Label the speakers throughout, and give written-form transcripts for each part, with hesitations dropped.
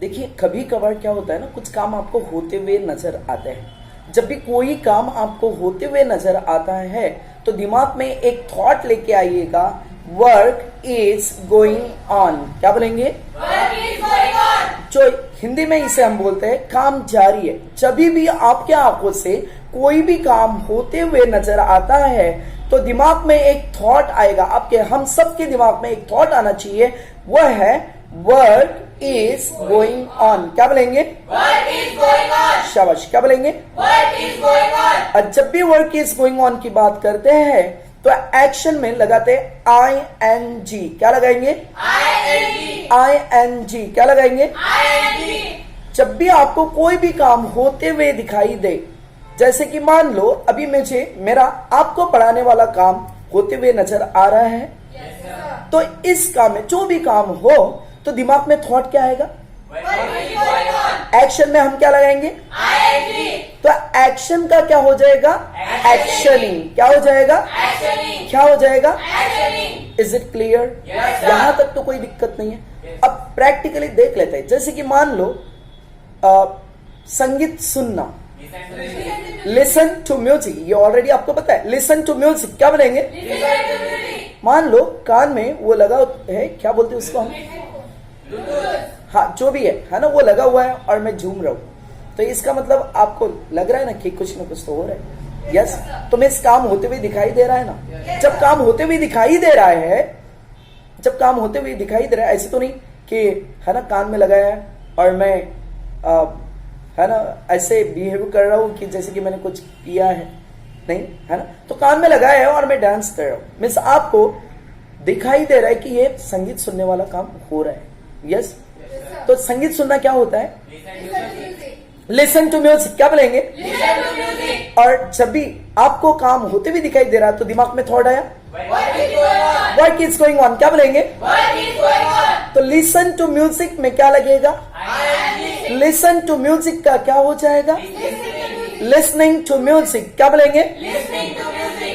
Speaker 1: देखिए कभी कभार क्या होता है ना, कुछ काम आपको होते हुए नजर आते हैं। जब भी कोई काम आपको होते हुए नजर आता है तो दिमाग में एक थॉट लेके आइएगा, वर्क इज गोइंग ऑन। क्या बोलेंगे?
Speaker 2: Work is going on.
Speaker 1: जो हिंदी में इसे हम बोलते हैं काम जारी है। जब भी आपके आंखों से कोई भी काम होते हुए नजर आता है तो दिमाग में एक थॉट आएगा, आपके हम सबके दिमाग में एक थॉट आना चाहिए, वह है वर्क इज गोइंग ऑन। क्या बोलेंगे?
Speaker 2: Work is going on.
Speaker 1: शाबाश। क्या बोलेंगे?
Speaker 2: Work is going on.
Speaker 1: और जब भी वर्क इज गोइंग ऑन की बात करते हैं तो एक्शन में लगाते ING। क्या लगाएंगे? ING। क्या लगाएंगे? जब भी आपको कोई भी काम होते हुए दिखाई दे, जैसे कि मान लो अभी मुझे मेरा आपको पढ़ाने वाला काम होते हुए नजर आ रहा है, तो इस काम में जो भी काम हो तो दिमाग में थॉट क्या आएगा? एक्शन में हम क्या लगाएंगे? तो एक्शन का क्या हो जाएगा? एक्शनिंग। क्या हो जाएगा? क्या हो जाएगा? Is it clear? यहां तक तो कोई दिक्कत नहीं है। अब प्रैक्टिकली देख लेते हैं। जैसे कि मान लो संगीत सुनना, लिसन टू म्यूजिक, ये ऑलरेडी आपको पता है। लिसन टू म्यूजिक क्या बोलेंगे? मान लो कान में वो लगा है, क्या बोलते हैं उसको हम? हाँ, जो भी है ना, वो लगा हुआ है और मैं झूम रहा हूं, तो इसका मतलब आपको लग रहा है ना कि कुछ ना कुछ तो हो रहा है। यस, तो मैं इस काम होते हुए दिखाई दे रहा है ना। जब काम होते हुए दिखाई दे रहा है, जब काम होते हुए दिखाई दे रहा है, ऐसे तो नहीं कि है ना कान में लगाया है और मैं है ना ऐसे बिहेव कर रहा हूं कि जैसे कि मैंने कुछ किया है, नहीं है ना। तो कान में लगाया है और मैं डांस कर रहा हूं, मीन्स आपको दिखाई दे रहा है कि ये संगीत सुनने वाला काम हो रहा है। यस, तो संगीत सुनना क्या होता है? Listen to music. क्या बोलेंगे? और जब भी आपको काम होते हुए दिखाई दे रहा है तो दिमाग में थॉट आया वर्क इज गोइंग ऑन। क्या बोलेंगे? तो लिसन टू म्यूजिक में क्या लगेगा? लिसन टू म्यूजिक का क्या हो जाएगा? Listening to music. क्या बोलेंगे?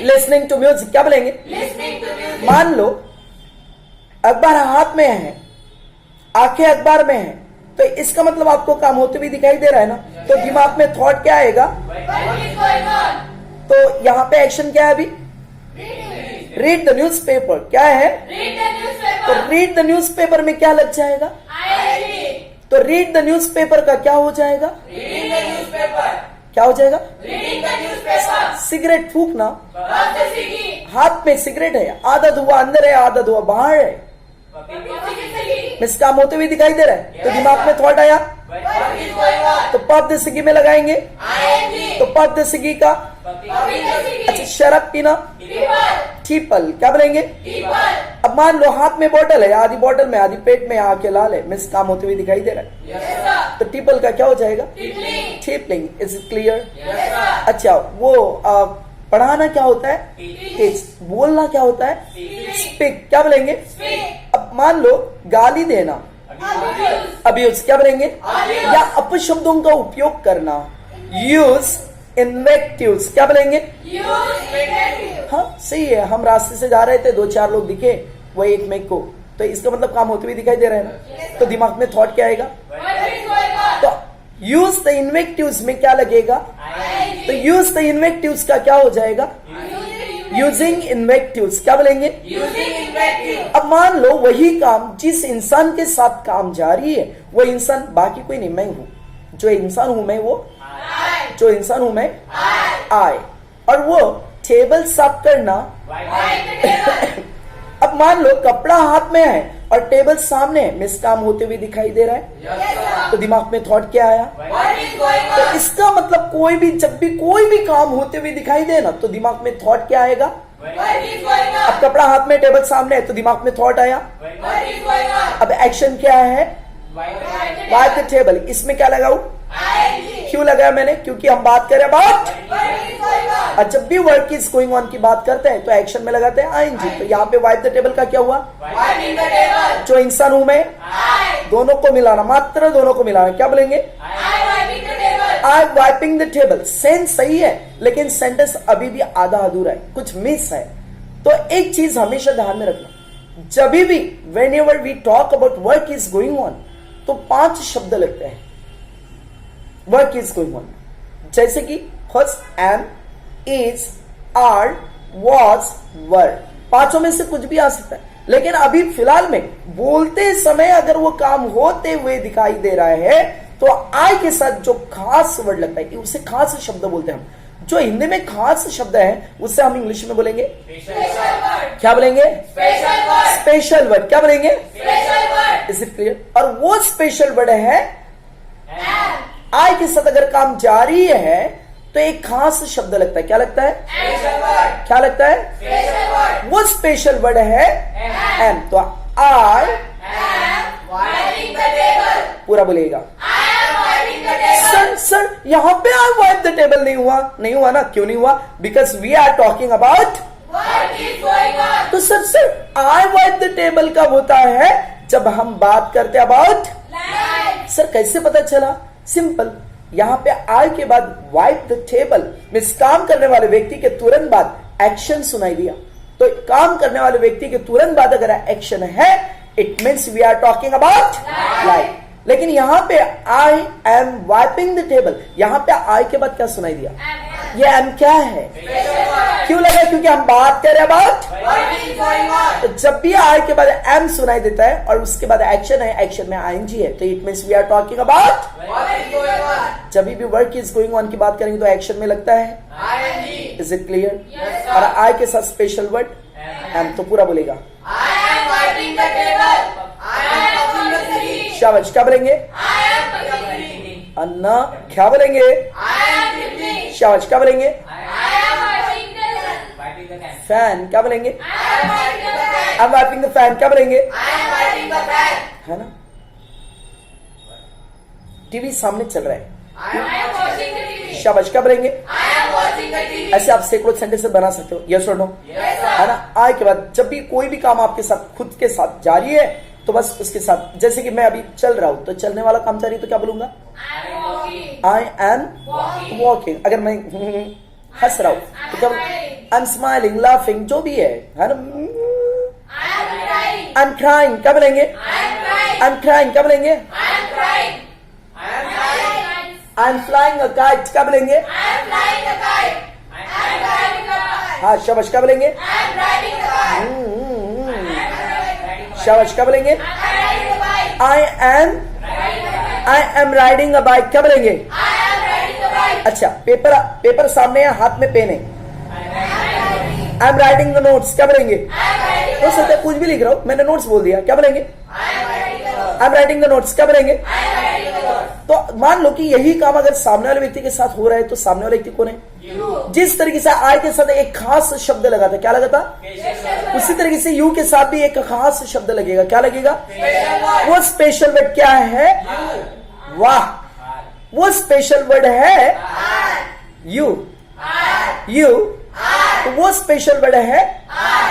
Speaker 1: Listening to music. क्या बोलेंगे? मान लो अखबार हाथ में है, आंखें अखबार में है, तो इसका मतलब आपको काम होते हुए दिखाई दे रहा है ना, तो दिमाग में थॉट क्या आएगा? तो यहाँ पे एक्शन क्या है अभी? Read the newspaper. क्या है? तो रीड द न्यूज़पेपर में क्या लग जाएगा? तो रीड द न्यूज़पेपर का क्या हो जाएगा? क्या हो जाएगा? सिगरेट फूकना, हाथ में सिगरेट है, आधा धुआं अंदर है आधा धुआं बाहर है, मिस काम होते हुए दिखाई दे रहा है, तो दिमाग में थॉट आया, तो पब द सिगी में लगाएंगे। तो पब द सिगी का अच्छा, शराब पीना, ठीपल। क्या बोलेंगे? अब मान लो हाथ में बोतल है, आधी बोतल में आधी पेट में, आके लाल है, मिस काम होते हुए दिखाई दे रहा है, तो टीपल का क्या हो जाएगा? टिपलिंग। Is it clear? अच्छा, वो पढ़ाना क्या होता है? टीच। बोलना क्या होता है? स्पीक। क्या बोलेंगे? अब मान लो गाली देना, अब्यूज। क्या बोलेंगे? या अपशब्दों का उपयोग करना, यूज इन्वेक्टिव्स। क्या बोलेंगे? हाँ सही है। हम रास्ते से जा रहे थे, दो चार लोग दिखे, वही एक मेक को, तो इसका मतलब काम होते हुए दिखाई दे रहा है ना, तो दिमाग में थॉट क्या आएगा? तो यूज द इन्वेक्टिव्स में क्या लगेगा? तो यूज द इन्वेक्टिव्स का क्या हो जाएगा? यूजिंग इन्वेक्टिव्स। क्या बोलेंगे? अब मान लो वही काम जिस इंसान के साथ काम जारी है, वो इंसान बाकी कोई नहीं, मैं हूं। जो इंसान हूं मैं, वो जो इंसान हूं मैं, आई। और वो टेबल साफ करना। अब मान लो कपड़ा हाथ में है और टेबल सामने है, मिस काम होते हुए दिखाई दे रहा है, तो दिमाग में थॉट क्या आया? तो इसका मतलब कोई भी जब भी कोई भी काम होते हुए दिखाई दे ना, तो दिमाग में थॉट क्या आएगा? अब कपड़ा हाथ में, टेबल सामने है, तो दिमाग में थॉट आया। अब एक्शन क्या है? Wipe the table. इसमें क्या लगाऊं? क्यों लगाया मैंने? क्योंकि हम बात करें अबाउट, और जब भी वर्क इज गोइंग ऑन की बात करते हैं तो एक्शन में लगाते हैं ING। तो यहाँ पे वाइप द टेबल का क्या हुआ? जो इंसान हूं मैं, दोनों को मिलाना, मात्र दोनों को मिलाना। क्या बोलेंगे? आई वाइपिंग द टेबल। सेंस सही है, लेकिन सेंटेंस अभी भी आधा अधूरा है, कुछ मिस है। तो एक चीज हमेशा ध्यान में रखना, जब भी whenever we talk about work is going on, तो 5 शब्द लगते हैं। वर्क इज गोइंग ऑन, जैसे कि first am, is, are, was, were, पांचों में से कुछ भी आ सकता है। लेकिन अभी फिलहाल में बोलते समय अगर वो काम होते हुए दिखाई दे रहा है तो आई के साथ जो खास वर्ड लगता है उसे खास शब्द बोलते हैं हम। जो हिंदी में खास शब्द है उससे हम इंग्लिश में बोलेंगे क्या बोलेंगे? Special word. क्या बोलेंगे? Is it clear? और वो स्पेशल वर्ड है आई के साथ अगर काम जारी है तो एक खास शब्द लगता है। क्या लगता है? क्या लगता है? वो स्पेशल वर्ड है एम। तो आई पूरा बोलिएगा। सर यहां पे आई वाइप द टेबल नहीं हुआ ना? क्यों नहीं हुआ? Because we are talking about. तो sir I wipe the table कब होता है? जब हम बात करते अबाउट। सर कैसे पता चला? सिंपल, यहां पे आई के बाद वाइप द टेबल मींस काम करने वाले व्यक्ति के तुरंत बाद एक्शन सुनाई दिया। तो काम करने वाले व्यक्ति के तुरंत बाद अगर एक्शन है it means we are talking about like. लेकिन यहां पे I am wiping the table, यहां पे आई के बाद क्या सुनाई दिया? ये एम क्या है? क्यों लगा? क्योंकि हम बात कर रहे हैं अबाउट। तो जब भी आई के बाद एम सुनाई देता है और उसके बाद एक्शन है, एक्शन में आईएनजी है, तो it means we are talking about. जब भी वर्क इज गोइंग ऑन की बात करेंगे तो एक्शन में लगता है। Is it clear? और आई के साथ स्पेशल वर्ड एम, तो पूरा बोलेगा शाबाश। क्या बोलेंगे? अन्ना। क्या बोलेंगे? शाबाश। क्या बोलेंगे? फैन। क्या बोलेंगे? आई एम वाइपिंग द फैन। क्या बोलेंगे? है ना? टीवी सामने चल रहा है। शाबाश। क्या बोलेंगे? ऐसे आप सैकड़ों सेंटेंस बना सकते हो। यस और नो? है ना? आई के बाद जब भी कोई भी काम आपके साथ खुद के साथ जारी है तो बस उसके साथ, जैसे कि मैं अभी चल रहा हूं तो चलने वाला काम जारी है तो क्या बोलूंगा? I am walking. अगर मैं हंस रहा हूं तो क्या? आई एम स्माइलिंग, लाफिंग, जो भी है ना? I am crying. क्या बोलेंगे? I am crying. क्या बोलेंगे? I am flying a kite. क्या बोलेंगे? हाँ शाबाश। क्या बोलेंगे? शाबाश। क्या बोलेंगे? I am riding a bike. क्या बोलेंगे? अच्छा, पेपर सामने है, हाथ में पेन है। I am writing the notes. क्या बोलेंगे? हो सकता है कुछ भी लिख रहा हूं, मैंने नोट्स बोल दिया। क्या बोलेंगे? I am writing the notes. क्या बोलेंगे? तो मान लो कि यही काम अगर सामने वाले व्यक्ति के साथ हो रहा है तो सामने वाले व्यक्ति कौन है? जिस तरीके से आई के साथ एक खास शब्द लगा था, क्या लगा था? उसी तरीके से यू के साथ भी एक खास शब्द लगेगा। क्या लगेगा? वो स्पेशल वर्ड क्या है? वाह, वो स्पेशल वर्ड है यू। तो वो स्पेशल वर्ड है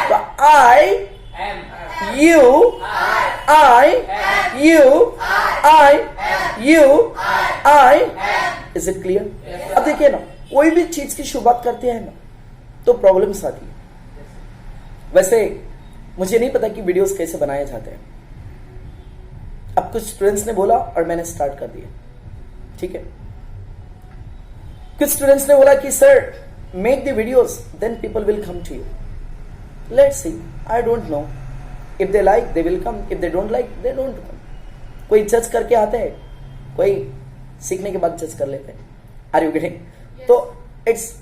Speaker 1: तो आई यू इज इट क्लियर? अब देखिए ना, कोई भी चीज की शुरुआत करते हैं ना तो प्रॉब्लम्स आती है। वैसे मुझे नहीं पता कि वीडियोस कैसे बनाए जाते हैं। अब कुछ स्टूडेंट्स ने बोला और मैंने स्टार्ट कर दिया, ठीक है। कुछ स्टूडेंट्स ने बोला कि sir make the videos then people will come to you. Let's see, I don't know, if they like they will come, if they don't like they don't come. कोई जज करके आते हैं, कोई सीखने के बाद जज कर लेते हैं। Are you getting? तो it's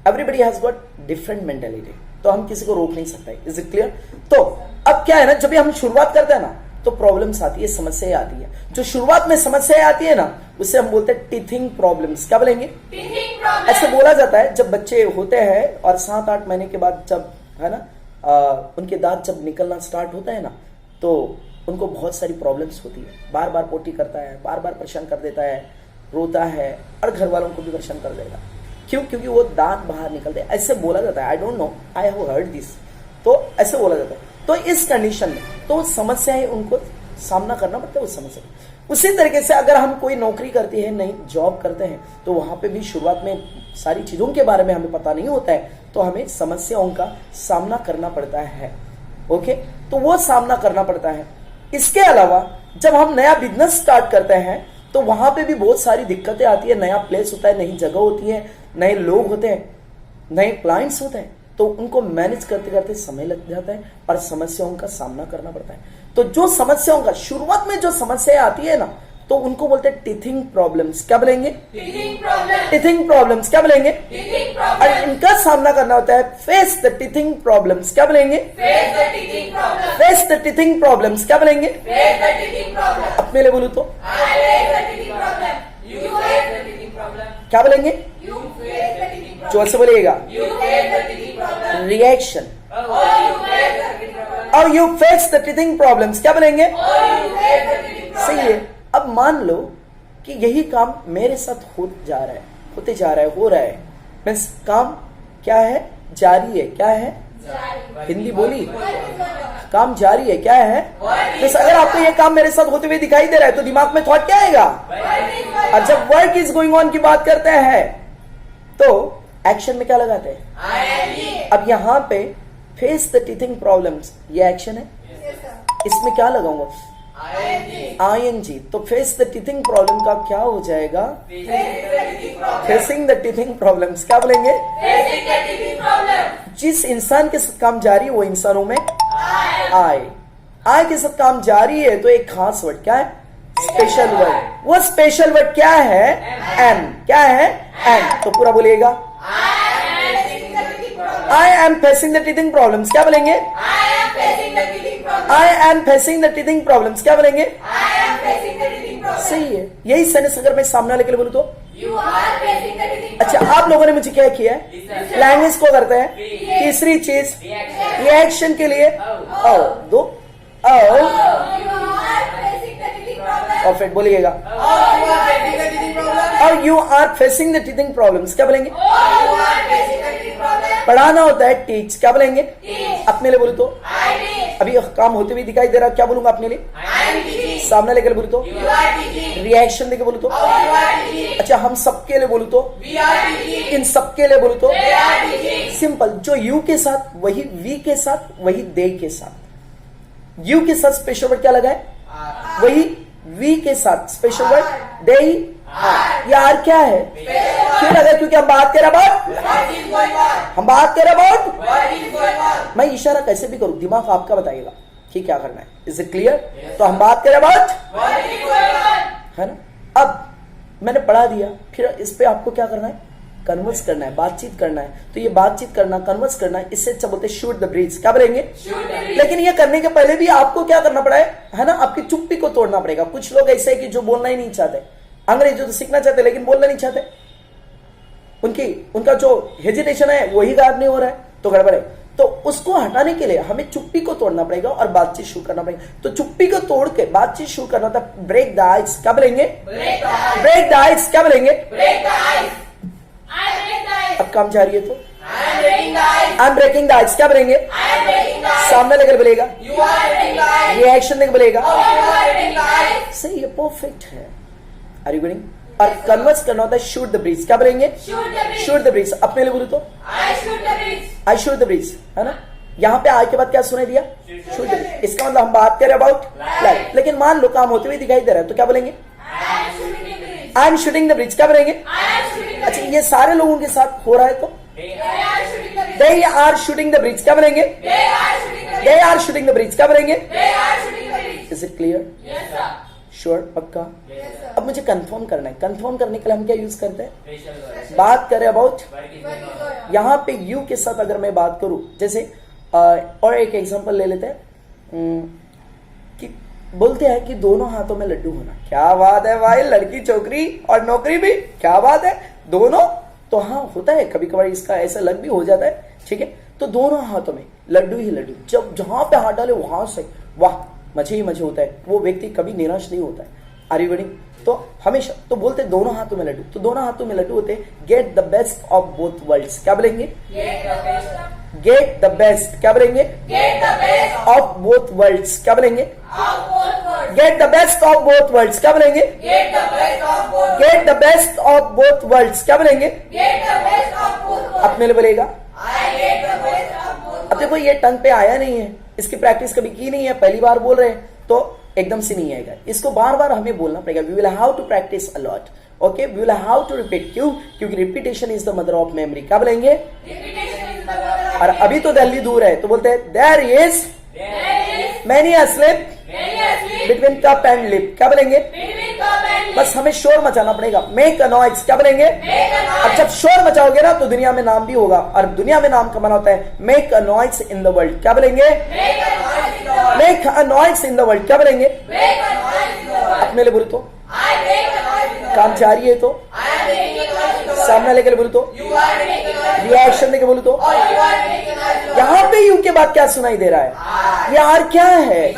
Speaker 1: everybody has got different mentality, तो हम किसी को रोक नहीं सकते। Is it clear? तो अब क्या है ना, जब भी हम शुरुआत करते हैं ना तो प्रॉब्लम्स आती है, समस्याएं आती है। जो शुरुआत में समस्याएं आती है ना उसे हम बोलते हैं टीथिंग प्रॉब्लम्स। क्या बोलेंगे? ऐसे बोला जाता है जब बच्चे होते हैं और 7-8 महीने के बाद जब है ना उनके दांत जब निकलना स्टार्ट होता है ना तो उनको बहुत सारी प्रॉब्लम्स होती है। बार बार पोटी करता है, बार बार परेशान कर देता है, रोता है और घर वालों को भी परेशान कर देगा। क्यों? क्योंकि वो दांत बाहर निकलते हैं। ऐसे बोला जाता है, आई don't no, I have heard this. तो ऐसे बोला जाता है। तो इस कंडीशन में तो समस्याएं उनको सामना करना पड़ता है उस समस्या। उसी तरीके से अगर हम कोई नौकरी करते हैं, नई जॉब करते हैं, तो वहां पे भी शुरुआत में सारी चीजों के बारे में हमें पता नहीं होता है, तो हमें समस्याओं का सामना करना पड़ता है। ओके, तो वो सामना करना पड़ता है। इसके अलावा जब हम नया बिजनेस स्टार्ट करते हैं तो वहां पे भी बहुत सारी दिक्कतें आती है। नया प्लेस होता है, नई जगह होती है, नए लोग होते हैं, नए क्लाइंट्स होते हैं, तो उनको मैनेज करते करते समय लग जाता है और समस्याओं का सामना करना पड़ता है। तो जो समस्याओं का शुरुआत में जो समस्या आती है ना, तो उनको बोलते हैं टीथिंग प्रॉब्लम्स। क्या बोलेंगे? Teething problems. क्या बोलेंगे? और इनका सामना करना होता है फेस द टीथिंग प्रॉब्लम्स। क्या बोलेंगे? Face the teething problems. क्या बोलेंगे? अपने लिए बोलूं तो क्या बोलेंगे? जोर से बोलिएगा। रिएक्शन। और you face the teething problems. क्या बोलेंगे? सही है। अब मान लो कि यही काम मेरे साथ होते जा रहा है, हो रहा है। मीन्स काम क्या है? जारी है। क्या है? हिंदी बोली। काम जारी है। क्या है? मीन्स अगर आपको ये काम मेरे साथ होते हुए दिखाई दे रहा है तो दिमाग में थॉट क्या आएगा? और जब वर्क इज गोइंग ऑन की बात करते हैं तो एक्शन में क्या लगाते हैं? अब यहां पे फेस द टीथिंग प्रॉब्लम्स, ये एक्शन है। इसमें क्या लगाऊंगा? ING। तो फेस द टीथिंग प्रॉब्लम का क्या हो जाएगा? Facing the teething problems. क्या बोलेंगे? जिस इंसान के साथ काम जारी है वो इंसानों में आय के साथ काम जारी है तो एक खास वर्ड क्या है? Special word. वो स्पेशल वर्ड क्या है? एम। क्या है? एम। तो पूरा बोलिएगा। I am facing the teething problems। क्या बोलेंगे? I am facing the teething problems। क्या बोलेंगे? सही है। यही सेंटेंस अगर मैं सामने वाले के लिए बोलूं तो अच्छा, आप लोगों ने मुझे क्या किया है? लैंग्वेज को करते हैं। तीसरी चीज रिएक्शन के लिए दो परफेक्ट बोलिएगा। और you are facing the teething problems. क्या बोलेंगे? पढ़ाना होता है टीच। क्या बोलेंगे? अपने लिए बोलूं तो अभी काम होते हुए दिखाई दे रहा, क्या बोलूंगा अपने लिए? सामने लेकर बोलूं तो रिएक्शन देके बोलूं तो अच्छा, हम सबके लिए बोलूं तो इन सबके लिए बोलूं तो सिंपल। जो यू के साथ वही वी के साथ वही दे के साथ। यू के साथ स्पेशल वर्ड क्या लगा है? वही वी के साथ स्पेशल वर्ड दे। यार क्या है? क्यों लगा? क्योंकि हम बात कर रहे अबाउट मैं इशारा कैसे भी करूं दिमाग आपका बताइएगा कि क्या करना है। Is it clear? तो हम बात करें अबाउट, है ना। अब मैंने पढ़ा दिया, फिर इस पे आपको क्या करना है? कन्वर्स करना है, बातचीत करना है। तो ये बातचीत करना, कन्वर्स करना, इससे अच्छा बोलते शूट द ब्रिज। क्या बोलेंगे? लेकिन ये करने के पहले भी आपको क्या करना पड़ा है ना? आपकी चुप्पी को तोड़ना पड़ेगा। कुछ लोग ऐसे है कि जो बोलना ही नहीं चाहते, अंग्रेजी तो सीखना चाहते लेकिन बोलना नहीं चाहते। उनका जो हेजिटेशन है वही गायब नहीं हो रहा है, तो गड़बड़ है। तो उसको हटाने के लिए हमें चुप्पी को तोड़ना पड़ेगा और बातचीत शुरू करना पड़ेगा। तो चुप्पी को तोड़ के बातचीत शुरू करना था। Break the ice. क्या बोलेंगे? Break the ice. क्या बोलेंगे? अब काम जारी है तो I am breaking the ice. क्या बोलेंगे? सामने लेकर बोलेगा, रिएक्शन देकर बोलेगा। सही है, परफेक्ट है। Are you getting? और कन्वर्स करना होता है शूट द ब्रिज। क्या बोलेंगे? Shoot the bridge. अपने लिए बोलूं तो आई शूट द ब्रिज, है ना। यहाँ पे आई के बाद क्या सुनाई दिया? Shoot the bridge. इसका मतलब हम बात करें अबाउट लाइफ, लेकिन मान लो काम होते हुए दिखाई दे रहा है तो क्या बोलेंगे? I am shooting the bridge. क्या बोलेंगे? अच्छा, ये सारे लोगों के साथ हो रहा है तो they are shooting the bridge. क्या बोलेंगे? They are shooting the bridge. क्या बोलेंगे? Is it clear? श्योर? पक्का? अब मुझे कंफर्म करना है। कंफर्म करने के लिए हम क्या यूज करते हैं? बात करें अबाउट। यहां पे यू के साथ अगर मैं बात करूं, जैसे और एक एग्जांपल ले लेते हैं कि बोलते हैं कि दोनों हाथों में लड्डू होना। क्या बात है भाई, लड़की छोकरी और नौकरी भी, क्या बात है। दोनों तो हाँ होता है, कभी कभार इसका ऐसा लग भी हो जाता है, ठीक है। तो दोनों हाथों में लड्डू ही लड्डू, जब जहां पे हाथ डाले वहां से वाह मजे ही मजे होता है। वो व्यक्ति कभी निराश नहीं होता है। Are you getting? तो हमेशा तो बोलते दोनों हाथों में लड्डू, तो दोनों हाथों में लड्डू होते get the best of both worlds. क्या बोलेंगे? Get the best. क्या बोलेंगे? Of both worlds. क्या बोलेंगे? Get the best of both worlds. क्या बोलेंगे? Get the best of both worlds. क्या बोलेंगे? अपने लिए बोलेगा। अब देखो ये टंग पे आया नहीं है, इसकी प्रैक्टिस कभी की नहीं है, पहली बार बोल रहे हैं, तो एकदम से नहीं आएगा, इसको बार बार हमें बोलना पड़ेगा. We will have to practise a lot. Okay, we will have to repeat. क्यों? क्योंकि repetition is the mother of memory. क्या बोलेंगे? और अभी तो दिल्ली दूर है तो बोलते हैं there is many a slip between cup and lip. क्या बोलेंगे? बस हमें शोर मचाना पड़ेगा. Make a noise. क्या बोलेंगे? अब जब शोर मचाओगे ना तो दुनिया में नाम भी होगा, और दुनिया में नाम कमाना होता है. Make a noise in the world. क्या बोलेंगे? Make a noise in the world. क्या बोलेंगे? अपने लिए बोलो तो, काम जारी है तो, सामने लेकर बोलो तो, रिएक्शन देके बोलो तो. यहाँ पे यू के बाद क्या सुनाई दे रहा है? यार क्या है?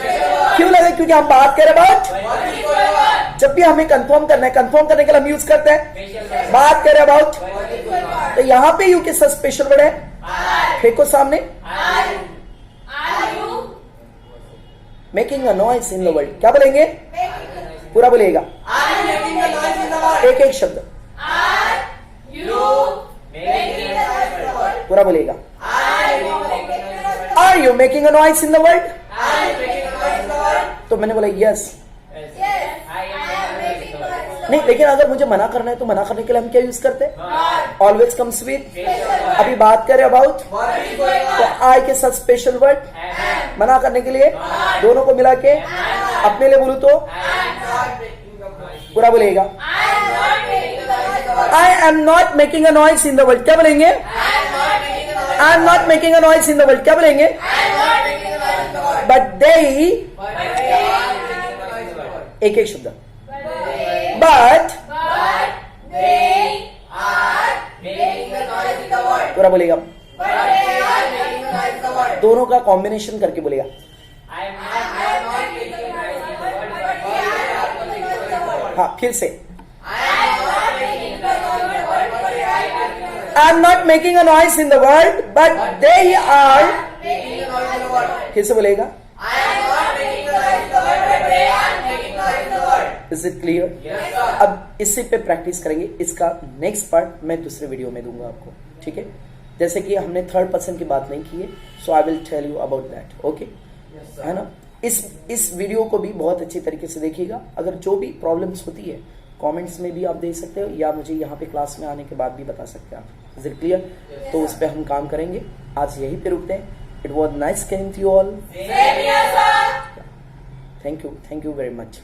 Speaker 1: क्यों लगे? क्योंकि हम बात कर रहे अबाउट. जब भी हमें कंफर्म करना है, कंफर्म करने के लिए हम यूज करते हैं बात कर रहे अबाउट. तो यहाँ पे यू के साथ स्पेशल वर्ड है. फेंको सामने. Making a noise in the world. क्या बोलेंगे? पूरा बोलिएगा, एक एक शब्द पूरा बोलिएगा. Are you making a noise in the world? तो मैंने बोला यस. नहीं, लेकिन अगर मुझे मना करना है तो मना करने के लिए हम क्या यूज करते हैं? Always comes with. अभी बात करें अबाउट तो आई के साथ स्पेशल वर्ड. मना करने के लिए दोनों को मिला के अपने लिए बोलू तो पूरा बोलेगा. आई am not making a noise in the world. क्या बोलेंगे? आई am not making a noise in the world. क्या बोलेंगे? बट दे, एक एक शब्द. बट पूरा बोलेगा. दोनों का कॉम्बिनेशन करके बोलेगा. हाँ, फिर से. I am not making a noise in the world but they are. फिर से बोलेगा. Is it clear? अब इसी पे प्रैक्टिस करेंगे. इसका नेक्स्ट पार्ट मैं दूसरे वीडियो में दूंगा आपको. ठीक है? जैसे कि हमने थर्ड पर्सन की बात नहीं की है, so I will tell you about that. Okay, है ना? इस वीडियो को भी बहुत अच्छी तरीके से देखिएगा. अगर जो भी प्रॉब्लम्स होती है कमेंट्स में भी आप दे सकते हो, या मुझे यहाँ पे क्लास में आने के बाद भी बता सकते हैं आप. Is it clear? तो उस पर हम काम करेंगे. आज यहीं पे रुकते हैं. It was nice coming to you all. Thank you very much.